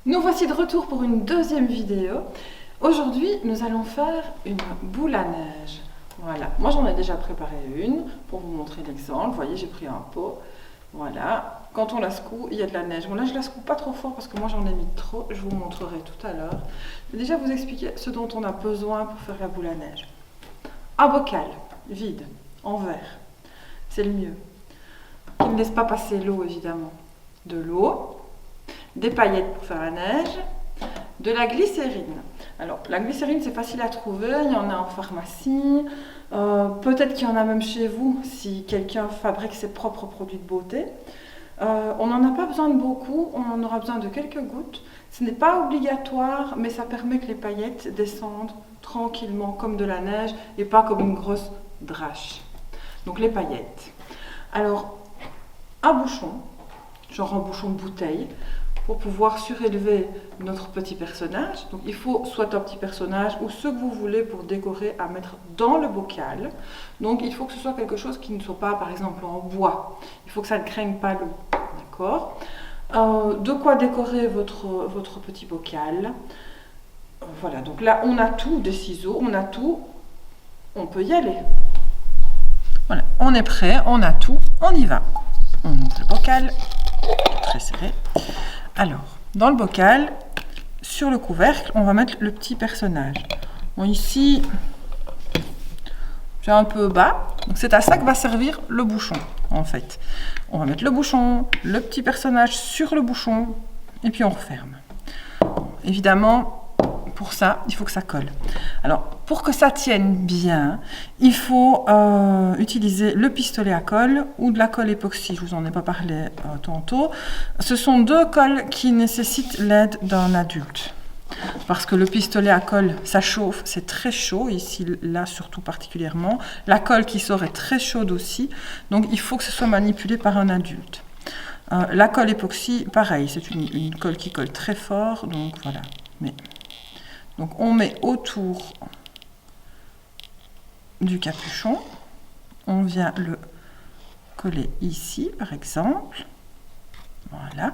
Nous voici de retour pour une deuxième vidéo. Aujourd'hui, nous allons faire une boule à neige. Voilà, moi j'en ai déjà préparé une pour vous montrer l'exemple. Vous voyez, j'ai pris un pot. Voilà, quand on la secoue, il y a de la neige. Bon là, je la secoue pas trop fort parce que moi j'en ai mis trop. Je vous montrerai tout à l'heure. Je vais déjà vous expliquer ce dont on a besoin pour faire la boule à neige. Un bocal vide, en verre, c'est le mieux. Qui ne laisse pas passer l'eau évidemment. De l'eau, des paillettes pour faire la neige, de la glycérine. Alors, la glycérine, c'est facile à trouver, il y en a en pharmacie, peut-être qu'il y en a même chez vous, si quelqu'un fabrique ses propres produits de beauté. On n'en a pas besoin de beaucoup, on en aura besoin de quelques gouttes. Ce n'est pas obligatoire, mais ça permet que les paillettes descendent tranquillement comme de la neige et pas comme une grosse drache. Donc les paillettes. Alors, un bouchon, genre un bouchon de bouteille, pour pouvoir surélever notre petit personnage. Donc il faut soit un petit personnage ou ce que vous voulez pour décorer à mettre dans le bocal. Donc il faut que ce soit quelque chose qui ne soit pas par exemple en bois. Il faut que ça ne craigne pas l'eau. D'accord ? De quoi décorer votre petit bocal. Voilà, donc là on a tout, des ciseaux, on a tout. On peut y aller. Voilà, on est prêt, on a tout, on y va. On ouvre le bocal, très serré. Alors, dans le bocal, sur le couvercle, on va mettre le petit personnage. Bon, ici, c'est un peu bas, donc c'est à ça que va servir le bouchon, en fait. On va mettre le bouchon, le petit personnage sur le bouchon, et puis on referme. Évidemment, pour ça, il faut que ça colle. Alors, pour que ça tienne bien, il faut utiliser le pistolet à colle ou de la colle époxy. Je vous en ai pas parlé tantôt. Ce sont deux colles qui nécessitent l'aide d'un adulte. Parce que le pistolet à colle, ça chauffe, c'est très chaud, ici, là surtout particulièrement. La colle qui sort est très chaude aussi, donc il faut que ce soit manipulé par un adulte. La colle époxy, pareil, c'est une colle qui colle très fort, donc voilà. Donc on met autour du capuchon, on vient le coller ici par exemple, voilà,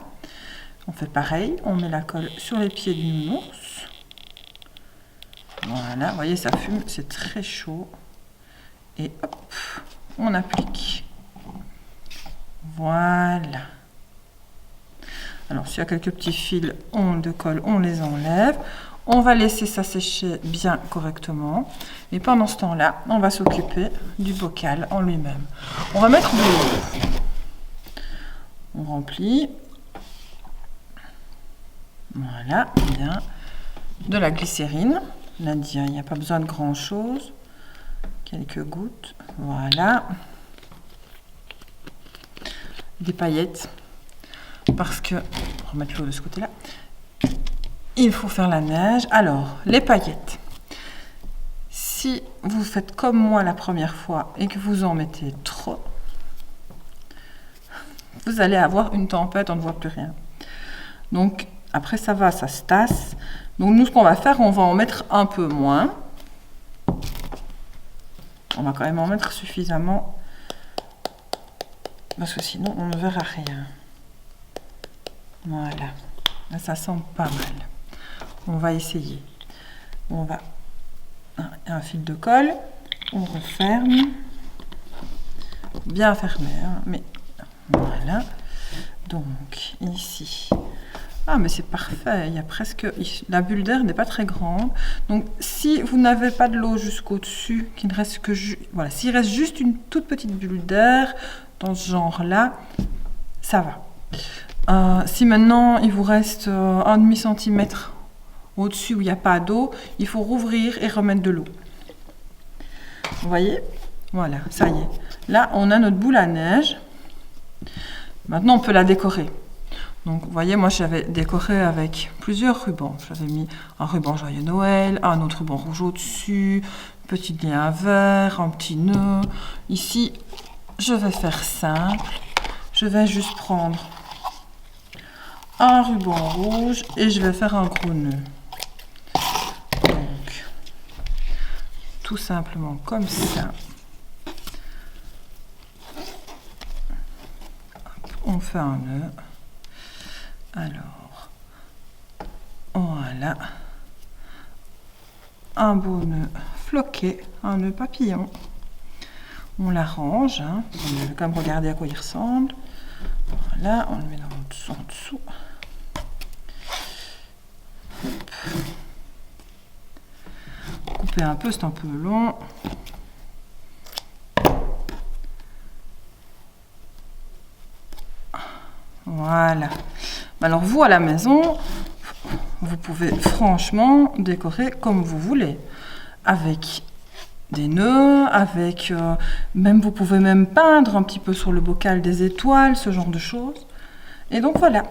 on fait pareil, on met la colle sur les pieds du nounours, voilà, vous voyez ça fume, c'est très chaud, et hop, on applique, voilà. Alors s'il y a quelques petits fils de colle, on les enlève. On va laisser ça sécher bien correctement. Et pendant ce temps-là, on va s'occuper du bocal en lui-même. On va mettre de l'eau. On remplit. Voilà, bien. De la glycérine. Là, il n'y a pas besoin de grand-chose. Quelques gouttes. Voilà. Des paillettes. Parce que, on va remettre l'eau de ce côté-là. Il faut faire la neige. Alors, les paillettes. Si vous faites comme moi la première fois et que vous en mettez trop, vous allez avoir une tempête, on ne voit plus rien. Donc, après ça va, ça se tasse. Donc, nous, ce qu'on va faire, on va en mettre un peu moins. On va quand même en mettre suffisamment parce que sinon, on ne verra rien. Voilà. Là, ça sent pas mal. On va essayer. On va un fil de colle, on referme, bien fermé, hein, mais voilà. Donc ici, ah mais c'est parfait. Il y a presque, la bulle d'air n'est pas très grande. Donc si vous n'avez pas de l'eau jusqu'au dessus, qu'il ne reste que voilà, s'il reste juste une toute petite bulle d'air dans ce genre-là, ça va. Si maintenant il vous reste un demi-centimètre au-dessus où il n'y a pas d'eau, il faut rouvrir et remettre de l'eau. Vous voyez ? Voilà, ça y est. Là, on a notre boule à neige. Maintenant, on peut la décorer. Donc, vous voyez, moi, j'avais décoré avec plusieurs rubans. J'avais mis un ruban Joyeux Noël, un autre ruban rouge au-dessus, petit lien vert, un petit nœud. Ici, je vais faire simple. Je vais juste prendre un ruban rouge et je vais faire un gros nœud. Tout simplement comme ça. On fait un nœud. Alors, Voilà. Un beau nœud floqué, un nœud papillon. On l'arrange. Hein. On va quand même regarder à quoi il ressemble. Voilà, on le met en dessous. Couper un peu, c'est un peu long. Voilà. Alors vous, à la maison, vous pouvez franchement décorer comme vous voulez. Avec des nœuds, avec... même vous pouvez même peindre un petit peu sur le bocal des étoiles, ce genre de choses. Et donc voilà.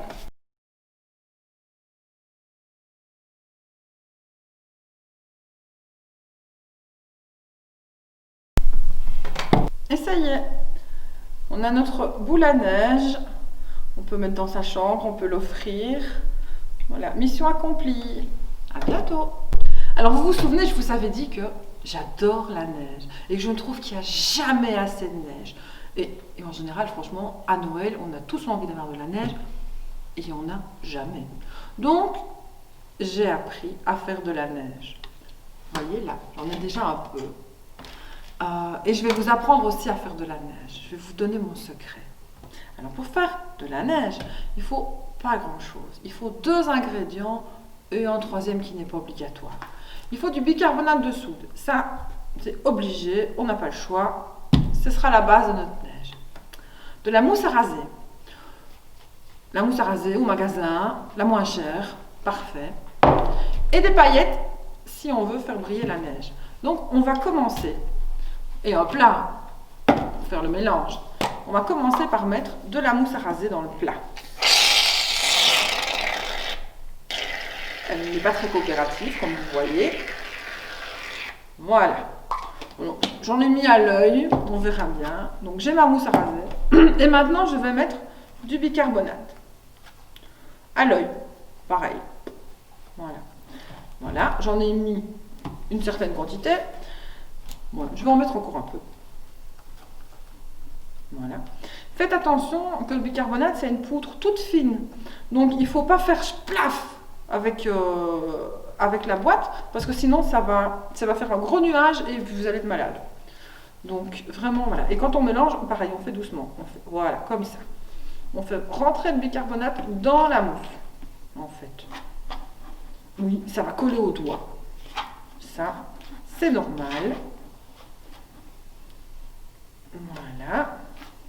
Et ça y est, on a notre boule à neige. On peut mettre dans sa chambre, on peut l'offrir. Voilà, mission accomplie. À bientôt. Alors vous vous souvenez, je vous avais dit que j'adore la neige et que je trouve qu'il n'y a jamais assez de neige. Et en général, franchement, à Noël, on a tous envie d'avoir de la neige et il n'y en a jamais. Donc, j'ai appris à faire de la neige. Vous voyez là, j'en ai déjà un peu. Et je vais vous apprendre aussi à faire de la neige. Je vais vous donner mon secret. Alors pour faire de la neige, il ne faut pas grand chose. Il faut 2 ingrédients et un troisième qui n'est pas obligatoire. Il faut du bicarbonate de soude. Ça, c'est obligé, on n'a pas le choix. Ce sera la base de notre neige. De la mousse à raser. La mousse à raser au magasin, la moins chère, parfait. Et des paillettes si on veut faire briller la neige. Donc on va commencer. Et hop là, pour faire le mélange, on va commencer par mettre de la mousse à raser dans le plat. Elle n'est pas très coopérative, comme vous voyez. Voilà. J'en ai mis à l'œil, on verra bien. Donc j'ai ma mousse à raser. Et maintenant, je vais mettre du bicarbonate. À l'œil, pareil. Voilà. Voilà, j'en ai mis une certaine quantité. Bon, je vais en mettre encore un peu. Voilà. Faites attention que le bicarbonate, c'est une poudre toute fine. Donc, il ne faut pas faire splaf avec la boîte, parce que sinon, ça va faire un gros nuage et vous allez être malade. Donc, vraiment, voilà. Et quand on mélange, pareil, on fait doucement. Voilà, comme ça. On fait rentrer le bicarbonate dans la mousse, en fait. Oui, ça va coller au doigt. Ça, c'est normal. Voilà.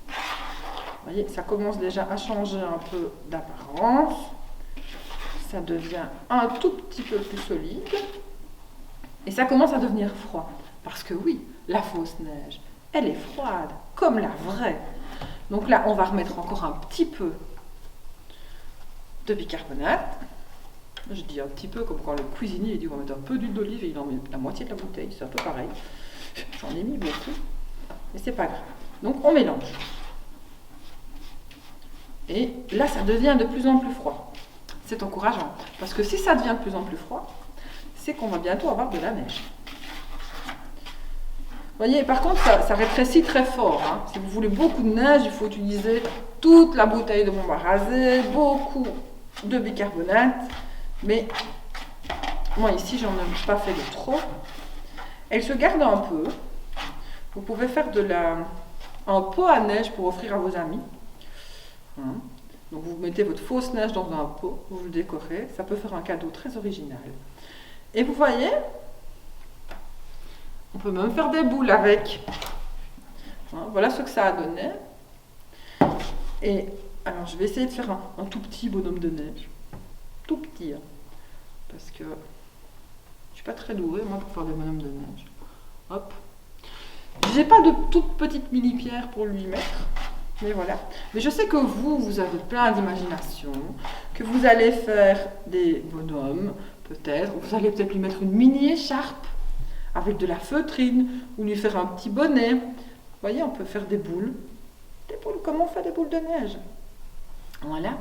Vous voyez, ça commence déjà à changer un peu d'apparence. Ça devient un tout petit peu plus solide. Et ça commence à devenir froid. Parce que oui, la fausse neige, elle est froide, comme la vraie. Donc là, on va remettre encore un petit peu de bicarbonate. Je dis un petit peu comme quand le cuisinier il dit on va mettre un peu d'huile d'olive et il en met la moitié de la bouteille. C'est un peu pareil. J'en ai mis beaucoup. Mais c'est pas grave. Donc on mélange. Et là, ça devient de plus en plus froid. C'est encourageant. Parce que si ça devient de plus en plus froid, c'est qu'on va bientôt avoir de la neige. Vous voyez, par contre, ça rétrécit très fort. Hein. Si vous voulez beaucoup de neige, il faut utiliser toute la bouteille de bombe à raser, beaucoup de bicarbonate. Mais moi, ici, j'en ai pas fait de trop. Elle se garde un peu. Vous pouvez faire un pot à neige pour offrir à vos amis. Hein. Donc vous mettez votre fausse neige dans un pot, vous le décorez, ça peut faire un cadeau très original. Et vous voyez, on peut même faire des boules avec. Hein, voilà ce que ça a donné. Et alors je vais essayer de faire un tout petit bonhomme de neige. Tout petit, hein, parce que je suis pas très douée moi pour faire des bonhommes de neige. Hop. J'ai pas de toute petite mini pierre pour lui mettre. Mais voilà. Mais je sais que vous avez plein d'imagination, que vous allez faire des bonhommes, peut-être. Vous allez peut-être lui mettre une mini écharpe avec de la feutrine, ou lui faire un petit bonnet. Vous voyez, on peut faire des boules. Des boules, comme on fait des boules de neige. Voilà.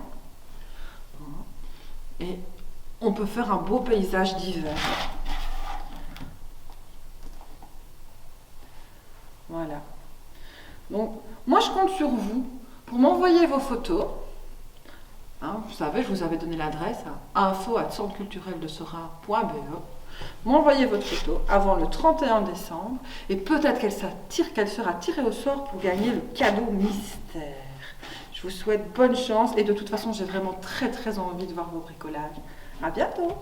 Et on peut faire un beau paysage d'hiver. Voilà. Donc, moi, je compte sur vous pour m'envoyer vos photos. Hein, Vous savez, je vous avais donné l'adresse à info@centrecultureldeserein.be. M'envoyez votre photo avant le 31 décembre et peut-être qu'elle sera tirée au sort pour gagner le cadeau mystère. Je vous souhaite bonne chance et de toute façon, j'ai vraiment très envie de voir vos bricolages. À bientôt!